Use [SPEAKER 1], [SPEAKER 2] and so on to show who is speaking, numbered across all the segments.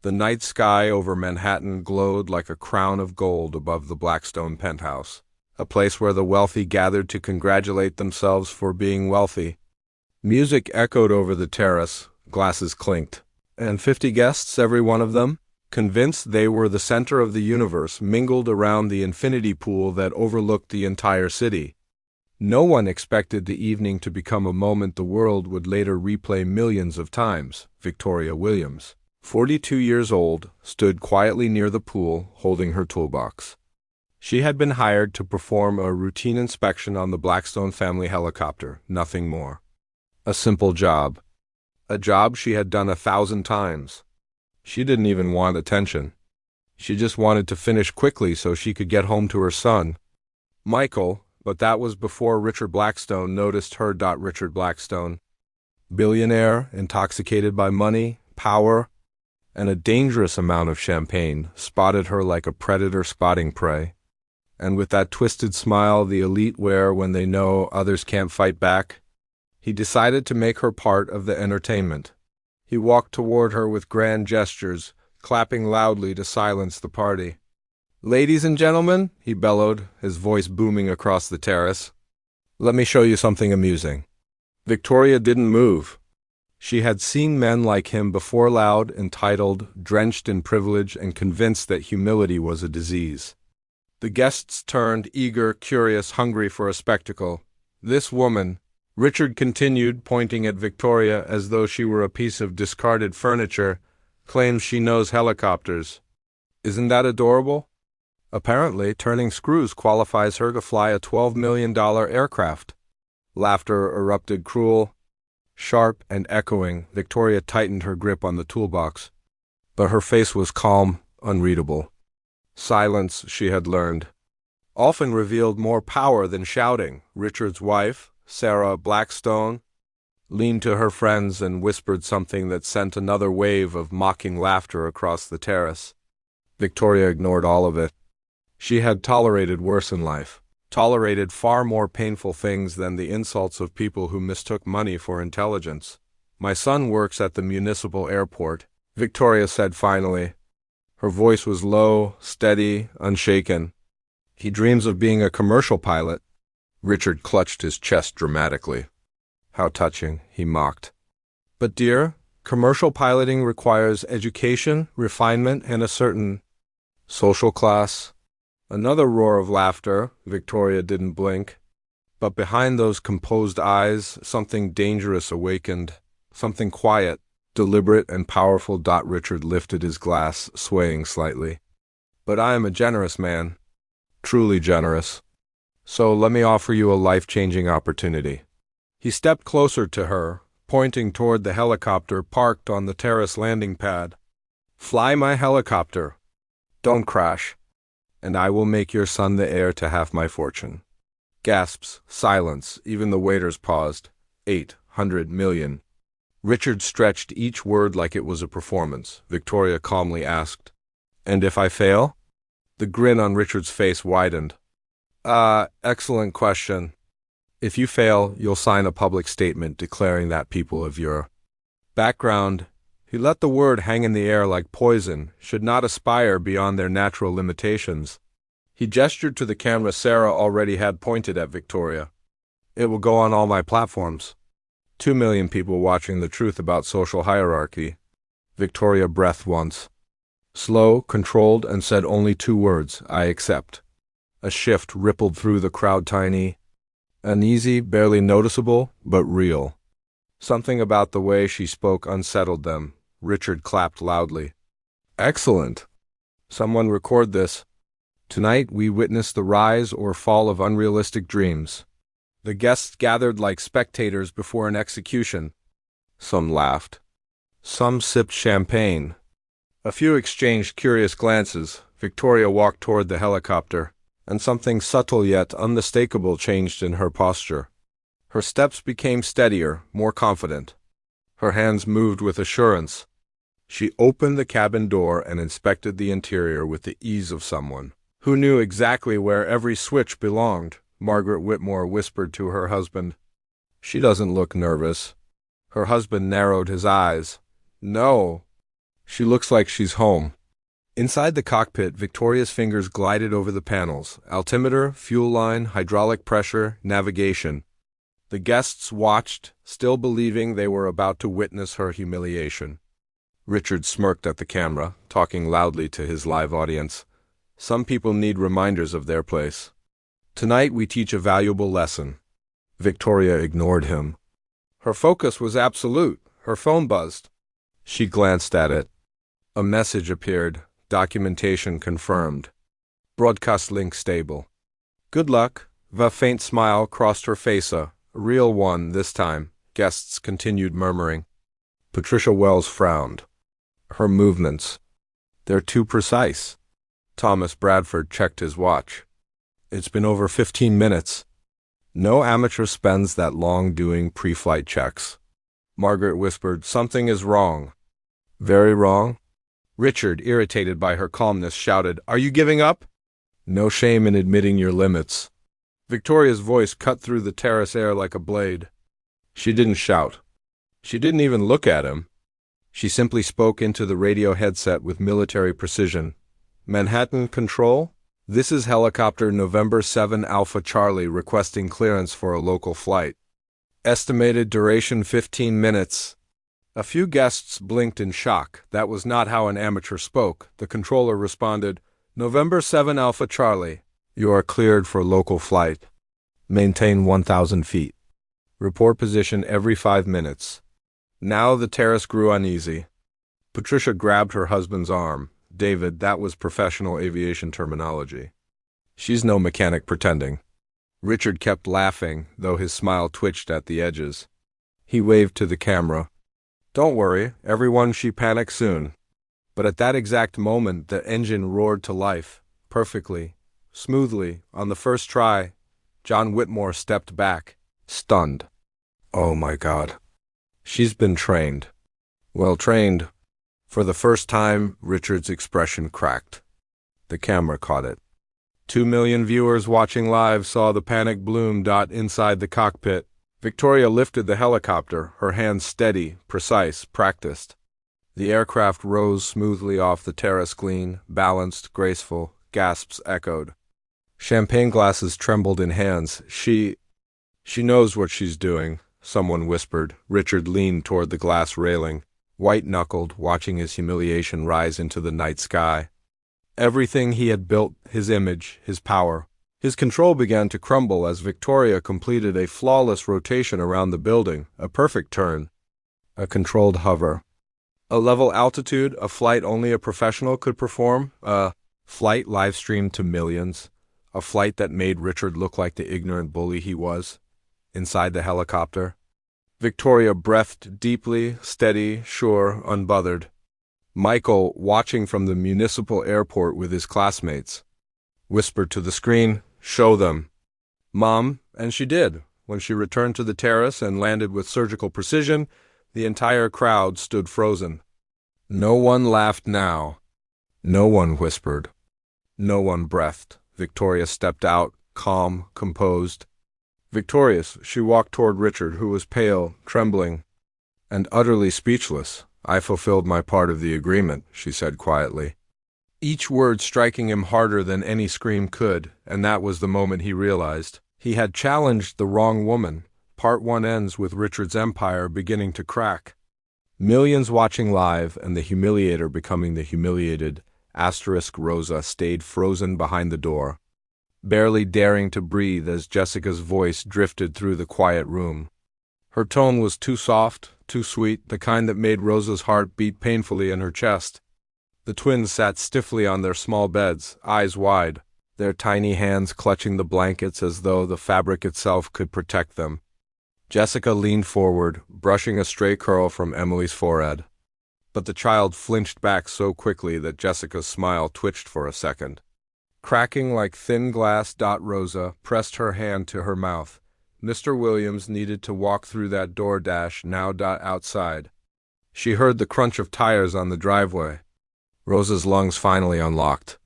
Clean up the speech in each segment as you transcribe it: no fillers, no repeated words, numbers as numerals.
[SPEAKER 1] The night sky over Manhattan glowed like a crown of gold above the Blackstone penthouse, a place where the wealthy gathered to congratulate themselves for being wealthy. Music echoed over the terrace, glasses clinked, and 50 guests, every one of them, convinced they were the center of the universe, mingled around the infinity pool that overlooked the entire city. No one expected the evening to become a moment the world would later replay millions of times. Victoria Williams, 42 years old, stood quietly near the pool, holding her toolbox. She had been hired to perform a routine inspection on the Blackstone family helicopter, nothing more. A simple job. A job she had done 1,000 times. She didn't even want attention. She just wanted to finish quickly so she could get home to her son, Michael, but that was before Richard Blackstone noticed her. Richard Blackstone, billionaire, intoxicated by money, power, and a dangerous amount of champagne, spotted her like a predator spotting prey. And with that twisted smile the elite wear when they know others can't fight back, he decided to make her part of the entertainment. He walked toward her with grand gestures, clapping loudly to silence the party. "Ladies and gentlemen," he bellowed, his voice booming across the terrace, "let me show you something amusing." Victoria didn't move. She had seen men like him before, loud, entitled, drenched in privilege, and convinced that humility was a disease. The guests turned, eager, curious, hungry for a spectacle. "This woman," Richard continued, pointing at Victoria as though she were a piece of discarded furniture, "claims she knows helicopters. Isn't that adorable? Apparently, turning screws qualifies her to fly a $12 million aircraft." Laughter erupted, cruel, sharp, and echoing. Victoria tightened her grip on the toolbox, but her face was calm, unreadable. Silence, she had learned, often revealed more power than shouting. Richard's wife, Sarah Blackstone, leaned to her friends and whispered something that sent another wave of mocking laughter across the terrace. Victoria ignored all of it. She had tolerated worse in life, tolerated far more painful things than the insults of people who mistook money for intelligence. "My son works at the municipal airport," Victoria said finally. Her voice was low, steady, unshaken. "He dreams of being a commercial pilot." Richard clutched his chest dramatically. "How touching," he mocked. "But dear, commercial piloting requires education, refinement, and a certain social class." Another roar of laughter. Victoria didn't blink. But behind those composed eyes, something dangerous awakened, something quiet, deliberate, and powerful. Richard lifted his glass, swaying slightly. "But I am a generous man, truly generous. So let me offer you a life-changing opportunity." He stepped closer to her, pointing toward the helicopter parked on the terrace landing pad. "Fly my helicopter. Don't crash. And I will make your son the heir to half my fortune." Gasps, silence, even the waiters paused. 800 million. Richard stretched each word like it was a performance. Victoria calmly asked, "And if I fail?" The grin on Richard's face widened. Excellent question. If you fail, you'll sign a public statement declaring that people of your background," he let the word hang in the air like poison, "should not aspire beyond their natural limitations." He gestured to the camera Sarah already had pointed at Victoria. "It will go on all my platforms. 2 million people watching the truth about social hierarchy." Victoria breathed once, slow, controlled, and said only 2 words, "I accept." A shift rippled through the crowd, tiny, uneasy, barely noticeable, but real. Something about the way she spoke unsettled them. Richard clapped loudly. "Excellent. Someone record this. Tonight we witness the rise or fall of unrealistic dreams." The guests gathered like spectators before an execution. Some laughed. Some sipped champagne. A few exchanged curious glances. Victoria walked toward the helicopter, and something subtle yet unmistakable changed in her posture. Her steps became steadier, more confident. Her hands moved with assurance. She opened the cabin door and inspected the interior with the ease of someone who knew exactly where every switch belonged. Margaret Whitmore whispered to her husband, "She doesn't look nervous." Her husband narrowed his eyes. "No, She looks like she's home. Inside the cockpit, Victoria's fingers glided over the panels: altimeter, fuel line, hydraulic pressure, navigation. The guests watched, still believing they were about to witness her humiliation. Richard smirked at the camera, talking loudly to his live audience. Some people need reminders of their place. Tonight we teach a valuable lesson. Victoria ignored him. Her focus was absolute. Her phone buzzed. She glanced at it. A message appeared. Documentation confirmed. Broadcast link stable. Good luck. A faint smile crossed her face, a real one this time. Guests continued murmuring. Patricia Wells frowned. Her movements. They're too precise. Thomas Bradford checked his watch. It's been over 15 minutes. No amateur spends that long doing pre-flight checks. Margaret whispered, something is wrong. Very wrong? Richard, irritated by her calmness, shouted, Are you giving up? No shame in admitting your limits. Victoria's voice cut through the terrace air like a blade. She didn't shout. She didn't even look at him. She simply spoke into the radio headset with military precision. Manhattan Control? This is helicopter November 7 Alpha Charlie requesting clearance for a local flight. Estimated duration 15 minutes. A few guests blinked in shock. That was not how an amateur spoke. The controller responded, November 7 Alpha Charlie. You are cleared for local flight. Maintain 1,000 feet. Report position every 5 minutes. Now the terrace grew uneasy. Patricia grabbed her husband's arm. David, that was professional aviation terminology. She's no mechanic pretending. Richard kept laughing, though his smile twitched at the edges. He waved to the camera. Don't worry, everyone, she panicked soon. But at that exact moment, the engine roared to life, perfectly, smoothly, on the first try. John Whitmore stepped back, stunned. Oh my God. She's been trained. Well trained. For the first time, Richard's expression cracked. The camera caught it. 2 million viewers watching live saw the panic bloom inside the cockpit. Victoria lifted the helicopter, her hands steady, precise, practiced. The aircraft rose smoothly off the terrace, clean, balanced, graceful. Gasps echoed. Champagne glasses trembled in hands. She knows what she's doing, someone whispered. Richard leaned toward the glass railing, white-knuckled, watching his humiliation rise into the night sky. Everything he had built, his image, his power, his control began to crumble as Victoria completed a flawless rotation around the building, a perfect turn, a controlled hover. A level altitude, a flight only a professional could perform, a flight live-streamed to millions, a flight that made Richard look like the ignorant bully he was, inside the helicopter. Victoria breathed deeply, steady, sure, unbothered. Michael, watching from the municipal airport with his classmates, whispered to the screen, Show them. Mom, and she did. When she returned to the terrace and landed with surgical precision, the entire crowd stood frozen. No one laughed now. No one whispered. No one breathed. Victoria stepped out, calm, composed. Victorious, she walked toward Richard, who was pale, trembling, and utterly speechless. I fulfilled my part of the agreement, she said quietly. Each word striking him harder than any scream could, and that was the moment he realized. He had challenged the wrong woman. Part 1 ends with Richard's empire beginning to crack. Millions watching live, and the humiliator becoming the humiliated. Rosa stayed frozen behind the door, barely daring to breathe as Jessica's voice drifted through the quiet room. Her tone was too soft, too sweet, the kind that made Rosa's heart beat painfully in her chest. The twins sat stiffly on their small beds, eyes wide, their tiny hands clutching the blankets as though the fabric itself could protect them. Jessica leaned forward, brushing a stray curl from Emily's forehead. But the child flinched back so quickly that Jessica's smile twitched for a second. Cracking like thin glass, Rosa pressed her hand to her mouth. Mr. Williams needed to walk through that door now outside. She heard the crunch of tires on the driveway. Rosa's lungs finally unlocked.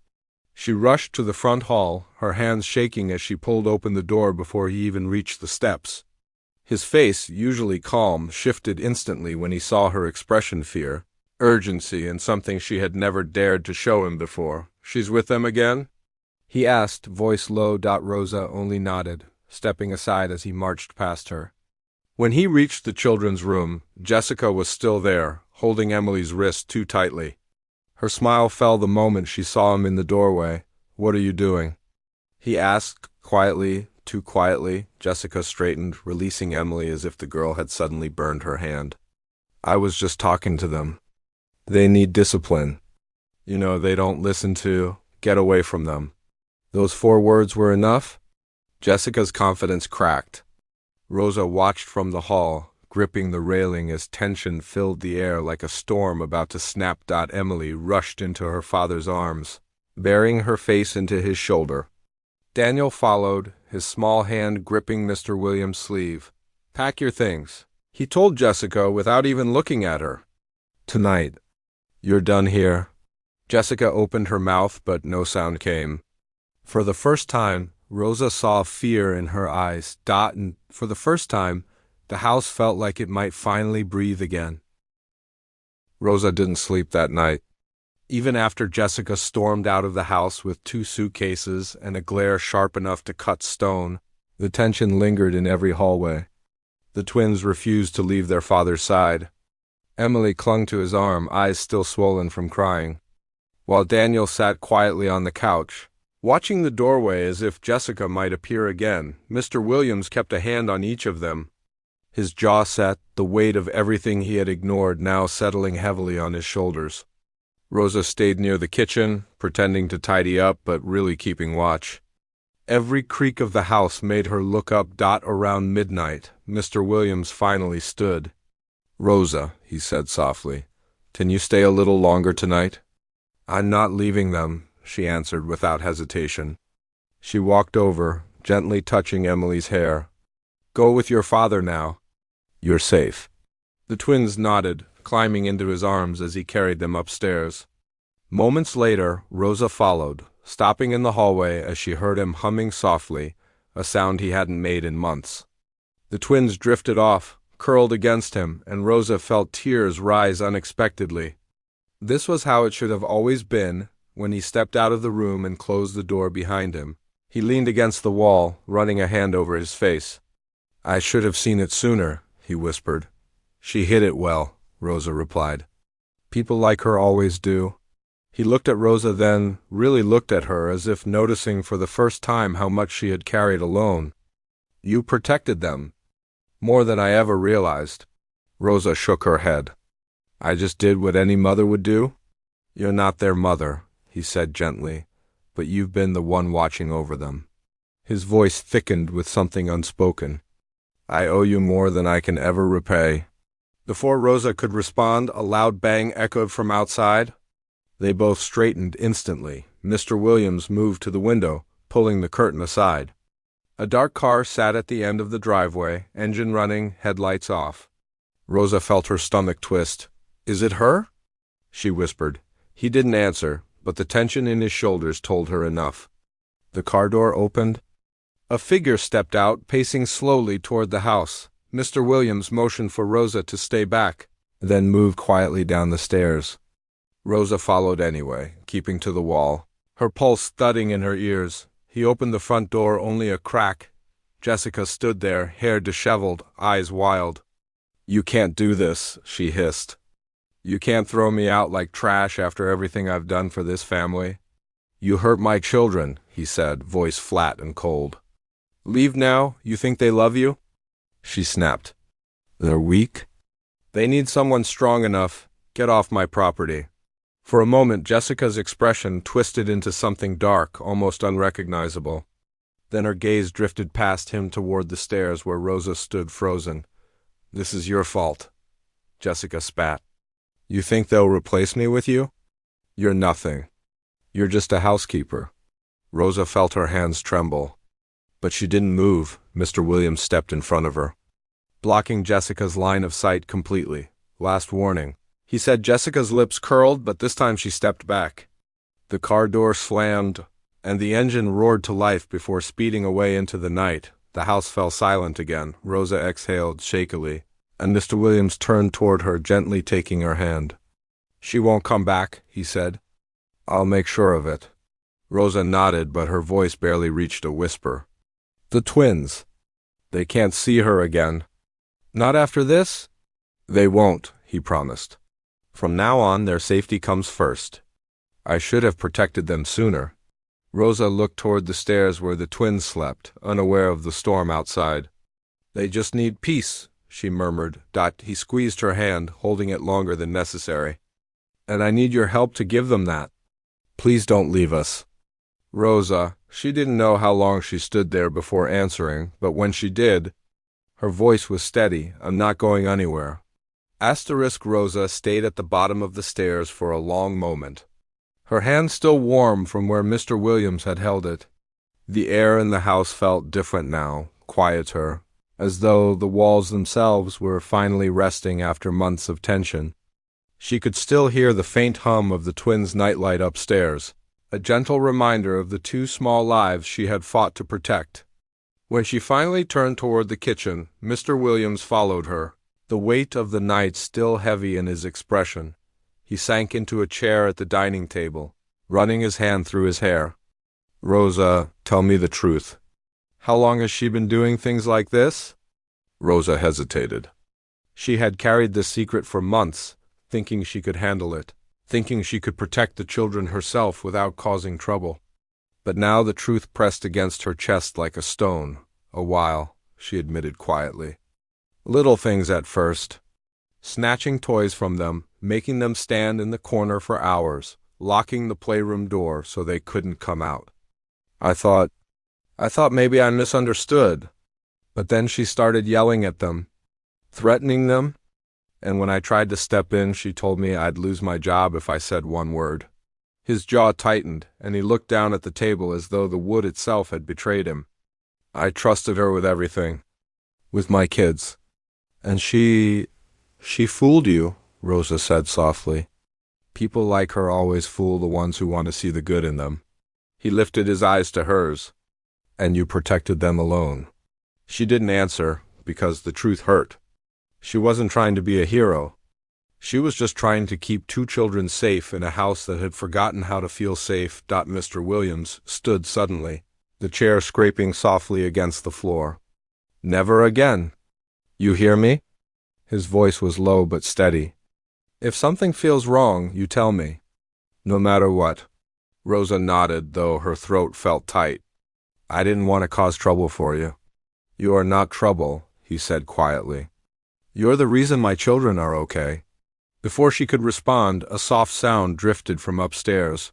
[SPEAKER 1] She rushed to the front hall, her hands shaking as she pulled open the door before he even reached the steps. His face, usually calm, shifted instantly when he saw her expression fear. urgency and something she had never dared to show him before. "She's with them again?" he asked, voice low. Rosa only nodded, stepping aside as he marched past her. When he reached the children's room, Jessica was still there, holding Emily's wrist too tightly. Her smile fell the moment she saw him in the doorway. "What are you doing?" he asked, quietly, too quietly. Jessica straightened, releasing Emily as if the girl had suddenly burned her hand. "I was just talking to them. They need discipline. You know, they don't listen to. Get away from them." Those 4 words were enough? Jessica's confidence cracked. Rosa watched from the hall, gripping the railing as tension filled the air like a storm about to snap. Emily rushed into her father's arms, burying her face into his shoulder. Daniel followed, his small hand gripping Mr. Williams' sleeve. "Pack your things," he told Jessica without even looking at her. "Tonight. You're done here." Jessica opened her mouth, but no sound came. For the first time, Rosa saw fear in her eyes. And for the first time, the house felt like it might finally breathe again. Rosa didn't sleep that night. Even after Jessica stormed out of the house with 2 suitcases and a glare sharp enough to cut stone, the tension lingered in every hallway. The twins refused to leave their father's side. Emily clung to his arm, eyes still swollen from crying, while Daniel sat quietly on the couch, watching the doorway as if Jessica might appear again. Mr. Williams kept a hand on each of them, his jaw set, the weight of everything he had ignored now settling heavily on his shoulders. Rosa stayed near the kitchen, pretending to tidy up but really keeping watch. Every creak of the house made her look up. Around midnight, Mr. Williams finally stood. "Rosa," he said softly, "can you stay a little longer tonight?" "I'm not leaving them," she answered without hesitation. She walked over, gently touching Emily's hair. "Go with your father now. You're safe." The twins nodded, climbing into his arms as he carried them upstairs. Moments later, Rosa followed, stopping in the hallway as she heard him humming softly, a sound he hadn't made in months. The twins drifted off, curled against him, and Rosa felt tears rise unexpectedly. This was how it should have always been. When he stepped out of the room and closed the door behind him, he leaned against the wall, running a hand over his face. "I should have seen it sooner," he whispered. "She hid it well," Rosa replied. "People like her always do." He looked at Rosa, then really looked at her, as if noticing for the first time how much she had carried alone. "You protected them. More than I ever realized." Rosa shook her head. "I just did what any mother would do." "You're not their mother," he said gently, "but you've been the one watching over them." His voice thickened with something unspoken. "I owe you more than I can ever repay." Before Rosa could respond, a loud bang echoed from outside. They both straightened instantly. Mr. Williams moved to the window, pulling the curtain aside. A dark car sat at the end of the driveway, engine running, headlights off. Rosa felt her stomach twist. "Is it her?" she whispered. He didn't answer, but the tension in his shoulders told her enough. The car door opened. A figure stepped out, pacing slowly toward the house. Mr. Williams motioned for Rosa to stay back, then moved quietly down the stairs. Rosa followed anyway, keeping to the wall, her pulse thudding in her ears. He opened the front door only a crack. Jessica stood there, hair disheveled, eyes wild. "You can't do this," she hissed. "You can't throw me out like trash after everything I've done for this family." "You hurt my children," he said, voice flat and cold. "Leave now? You think they love you?" She snapped. "They're weak. They need someone strong enough. Get off my property." For a moment, Jessica's expression twisted into something dark, almost unrecognizable. Then her gaze drifted past him toward the stairs where Rosa stood frozen. "This is your fault," Jessica spat. "You think they'll replace me with you? You're nothing. You're just a housekeeper." Rosa felt her hands tremble. But she didn't move. Mr. Williams stepped in front of her, blocking Jessica's line of sight completely. "Last warning," he said. Jessica's lips curled, but this time she stepped back. The car door slammed, and the engine roared to life before speeding away into the night. The house fell silent again. Rosa exhaled shakily, and Mr. Williams turned toward her, gently taking her hand. She won't come back, he said. I'll make sure of it. Rosa nodded, but her voice barely reached a whisper. The twins. They can't see her again. Not after this? They won't, he promised. From now on, their safety comes first. I should have protected them sooner. Rosa looked toward the stairs where the twins slept, unaware of the storm outside. They just need peace, she murmured. He squeezed her hand, holding it longer than necessary. And I need your help to give them that. Please don't leave us. Rosa, she didn't know how long she stood there before answering, but when she did, her voice was steady. I'm not going anywhere. Rosa stayed at the bottom of the stairs for a long moment, her hand still warm from where Mr. Williams had held it. The air in the house felt different now, quieter, as though the walls themselves were finally resting after months of tension. She could still hear the faint hum of the twins' nightlight upstairs, a gentle reminder of the two small lives she had fought to protect. When she finally turned toward the kitchen, Mr. Williams followed her, the weight of the night still heavy in his expression. He sank into a chair at the dining table, running his hand through his hair. Rosa, tell me the truth. How long has she been doing things like this? Rosa hesitated. She had carried this secret for months, thinking she could handle it, thinking she could protect the children herself without causing trouble. But now the truth pressed against her chest like a stone. A while, she admitted quietly. Little things at first. Snatching toys from them, making them stand in the corner for hours, locking the playroom door so they couldn't come out. I thought maybe I misunderstood. But then she started yelling at them, threatening them, and when I tried to step in, she told me I'd lose my job if I said one word. His jaw tightened, and he looked down at the table as though the wood itself had betrayed him. I trusted her with everything, with my kids. And she fooled you, Rosa said softly. People like her always fool the ones who want to see the good in them. He lifted his eyes to hers. And you protected them alone. She didn't answer, because the truth hurt. She wasn't trying to be a hero. She was just trying to keep two children safe in a house that had forgotten how to feel safe. Mr. Williams stood suddenly, the chair scraping softly against the floor. Never again. You hear me? His voice was low but steady. If something feels wrong, you tell me. No matter what. Rosa nodded, though her throat felt tight. I didn't want to cause trouble for you. You are not trouble, he said quietly. You're the reason my children are okay. Before she could respond, a soft sound drifted from upstairs.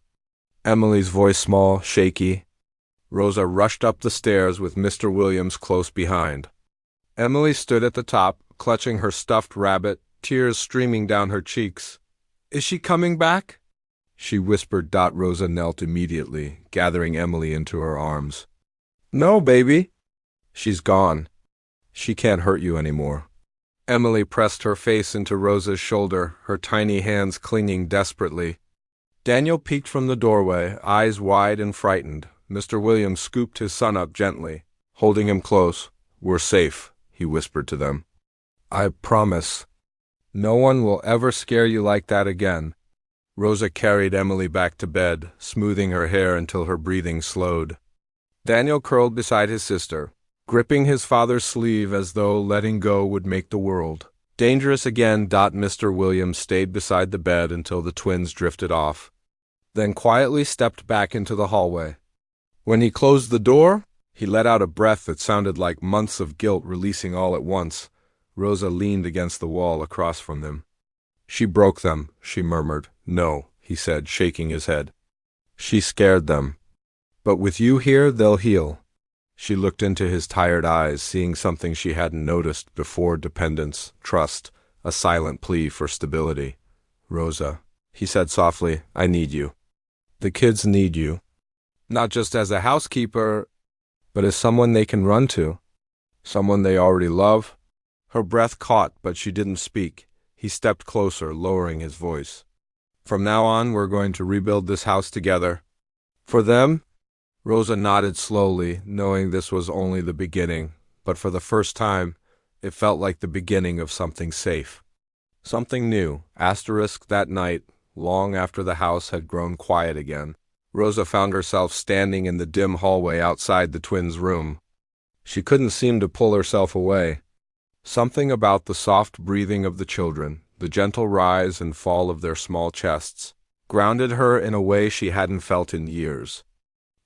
[SPEAKER 1] Emily's voice small, shaky. Rosa rushed up the stairs with Mr. Williams close behind. Emily stood at the top, clutching her stuffed rabbit, tears streaming down her cheeks. Is she coming back? She whispered. Rosa knelt immediately, gathering Emily into her arms. No, baby. She's gone. She can't hurt you anymore. Emily pressed her face into Rosa's shoulder, her tiny hands clinging desperately. Daniel peeked from the doorway, eyes wide and frightened. Mr. Williams scooped his son up gently, holding him close. We're safe, he whispered to them. I promise. No one will ever scare you like that again. Rosa carried Emily back to bed, smoothing her hair until her breathing slowed. Daniel curled beside his sister, gripping his father's sleeve as though letting go would make the world. Dangerous again. Mr. Williams stayed beside the bed until the twins drifted off, then quietly stepped back into the hallway. When he closed the door, he let out a breath that sounded like months of guilt releasing all at once. Rosa leaned against the wall across from them. She broke them, she murmured. No, he said, shaking his head. She scared them. But with you here, they'll heal. She looked into his tired eyes, seeing something she hadn't noticed before: dependence, trust, a silent plea for stability. Rosa, he said softly, I need you. The kids need you. Not just as a housekeeper, but as someone they can run to. Someone they already love. Her breath caught, but she didn't speak. He stepped closer, lowering his voice. From now on, we're going to rebuild this house together. For them? Rosa nodded slowly, knowing this was only the beginning, but for the first time, it felt like the beginning of something safe. Something new. That night, long after the house had grown quiet again, Rosa found herself standing in the dim hallway outside the twins' room. She couldn't seem to pull herself away. Something about the soft breathing of the children, the gentle rise and fall of their small chests, grounded her in a way she hadn't felt in years.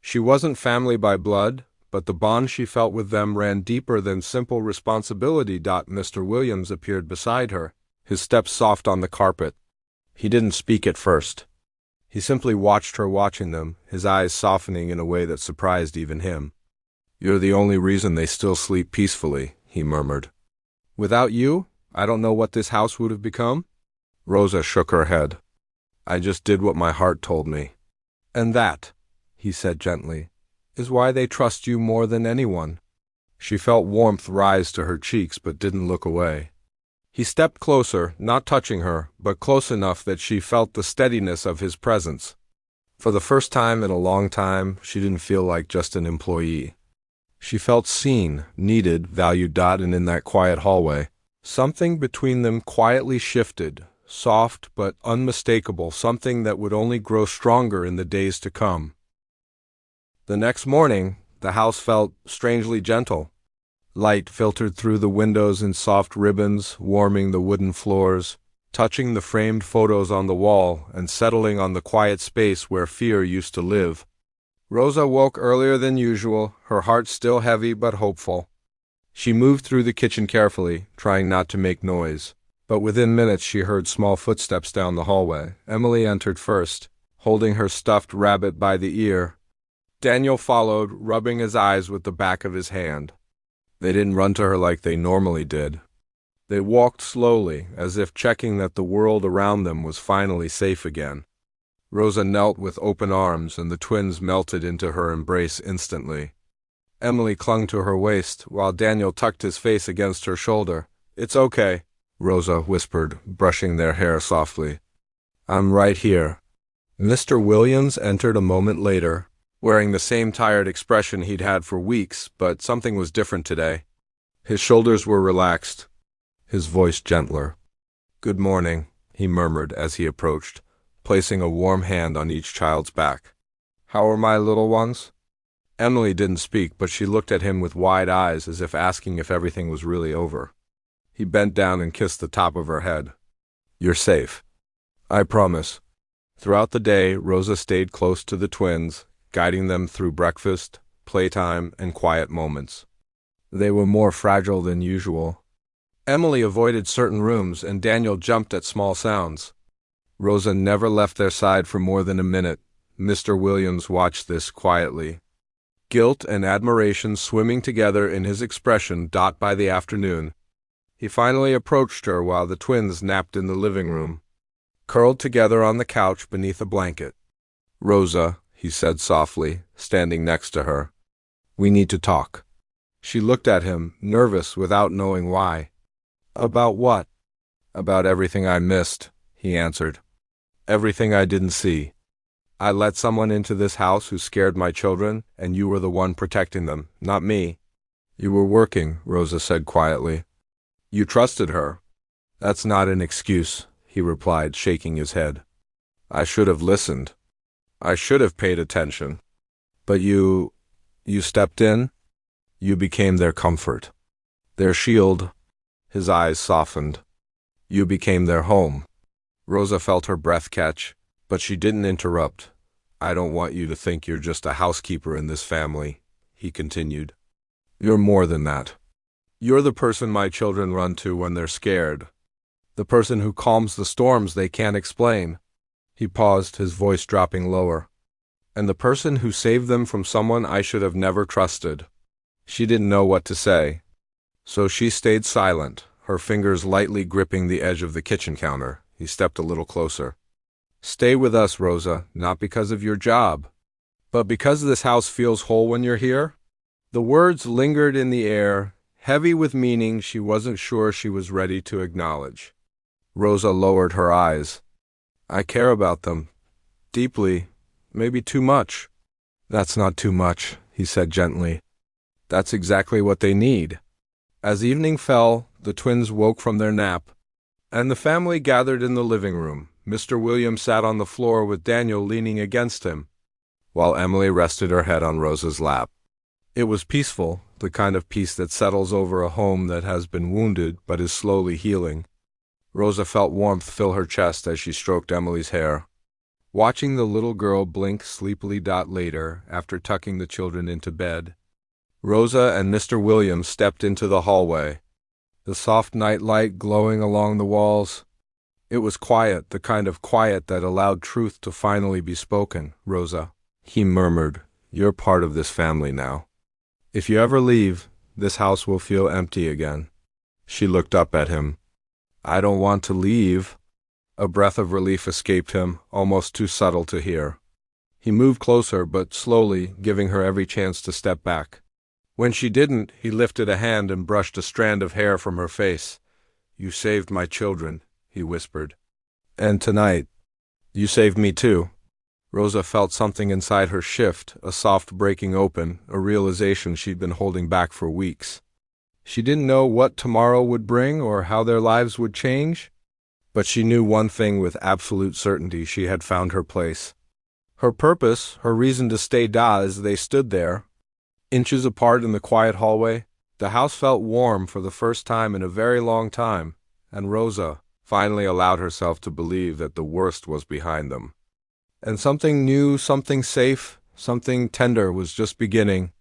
[SPEAKER 1] She wasn't family by blood, but the bond she felt with them ran deeper than simple responsibility. Mr. Williams appeared beside her, his steps soft on the carpet. He didn't speak at first. He simply watched her watching them, his eyes softening in a way that surprised even him. "You're the only reason they still sleep peacefully," he murmured. "Without you, I don't know what this house would have become." Rosa shook her head. "I just did what my heart told me." "And that," he said gently, "is why they trust you more than anyone." She felt warmth rise to her cheeks but didn't look away. He stepped closer, not touching her, but close enough that she felt the steadiness of his presence. For the first time in a long time, she didn't feel like just an employee. She felt seen, needed, valued. And in that quiet hallway, something between them quietly shifted, soft but unmistakable, something that would only grow stronger in the days to come. The next morning, the house felt strangely gentle. Light filtered through the windows in soft ribbons, warming the wooden floors, touching the framed photos on the wall, and settling on the quiet space where fear used to live. Rosa woke earlier than usual, her heart still heavy but hopeful. She moved through the kitchen carefully, trying not to make noise. But within minutes she heard small footsteps down the hallway. Emily entered first, holding her stuffed rabbit by the ear. Daniel followed, rubbing his eyes with the back of his hand. They didn't run to her like they normally did. They walked slowly, as if checking that the world around them was finally safe again. Rosa knelt with open arms, and the twins melted into her embrace instantly. Emily clung to her waist, while Daniel tucked his face against her shoulder. "It's okay," Rosa whispered, brushing their hair softly. "I'm right here." Mr. Williams entered a moment later, wearing the same tired expression he'd had for weeks, but something was different today. His shoulders were relaxed, his voice gentler. "Good morning," he murmured as he approached, placing a warm hand on each child's back. "How are my little ones?" Emily didn't speak, but she looked at him with wide eyes as if asking if everything was really over. He bent down and kissed the top of her head. "You're safe. I promise." Throughout the day, Rosa stayed close to the twins, guiding them through breakfast, playtime, and quiet moments. They were more fragile than usual. Emily avoided certain rooms, and Daniel jumped at small sounds. Rosa never left their side for more than a minute. Mr. Williams watched this quietly, guilt and admiration swimming together in his expression. By the afternoon, he finally approached her while the twins napped in the living room, curled together on the couch beneath a blanket. "Rosa," he said softly, standing next to her, "we need to talk." She looked at him, nervous without knowing why. "About what?" "About everything I missed," he answered. "Everything I didn't see. I let someone into this house who scared my children, and you were the one protecting them, not me." "You were working," Rosa said quietly. "You trusted her." "That's not an excuse," he replied, shaking his head. "I should have listened. I should have paid attention. But you stepped in. You became their comfort, their shield." His eyes softened. "You became their home." Rosa felt her breath catch, but she didn't interrupt. "I don't want you to think you're just a housekeeper in this family," he continued. "You're more than that. You're the person my children run to when they're scared. The person who calms the storms they can't explain." He paused, his voice dropping lower. "And the person who saved them from someone I should have never trusted." She didn't know what to say, so she stayed silent, her fingers lightly gripping the edge of the kitchen counter. He stepped a little closer. "Stay with us, Rosa, not because of your job, but because this house feels whole when you're here." The words lingered in the air, heavy with meaning she wasn't sure she was ready to acknowledge. Rosa lowered her eyes. "I care about them. Deeply. Maybe too much." "That's not too much," he said gently. "That's exactly what they need." As evening fell, the twins woke from their nap, and the family gathered in the living room, Mr. Williams sat on the floor with Daniel leaning against him, while Emily rested her head on Rosa's lap. It was peaceful, the kind of peace that settles over a home that has been wounded but is slowly healing. Rosa felt warmth fill her chest as she stroked Emily's hair. Watching the little girl blink sleepily later, after tucking the children into bed, Rosa and Mr. Williams stepped into the hallway, the soft night light glowing along the walls. It was quiet, the kind of quiet that allowed truth to finally be spoken. "Rosa," he murmured, "you're part of this family now. If you ever leave, this house will feel empty again." She looked up at him. "I don't want to leave." A breath of relief escaped him, almost too subtle to hear. He moved closer, but slowly, giving her every chance to step back. When she didn't, he lifted a hand and brushed a strand of hair from her face. "You saved my children," he whispered. "And tonight, you saved me too." Rosa felt something inside her shift, a soft breaking open, a realization she'd been holding back for weeks. She didn't know what tomorrow would bring or how their lives would change, but she knew one thing with absolute certainty: she had found her place. Her purpose, her reason to stay. As they stood there, inches apart in the quiet hallway, the house felt warm for the first time in a very long time, and Rosa finally allowed herself to believe that the worst was behind them. And something new, something safe, something tender was just beginning.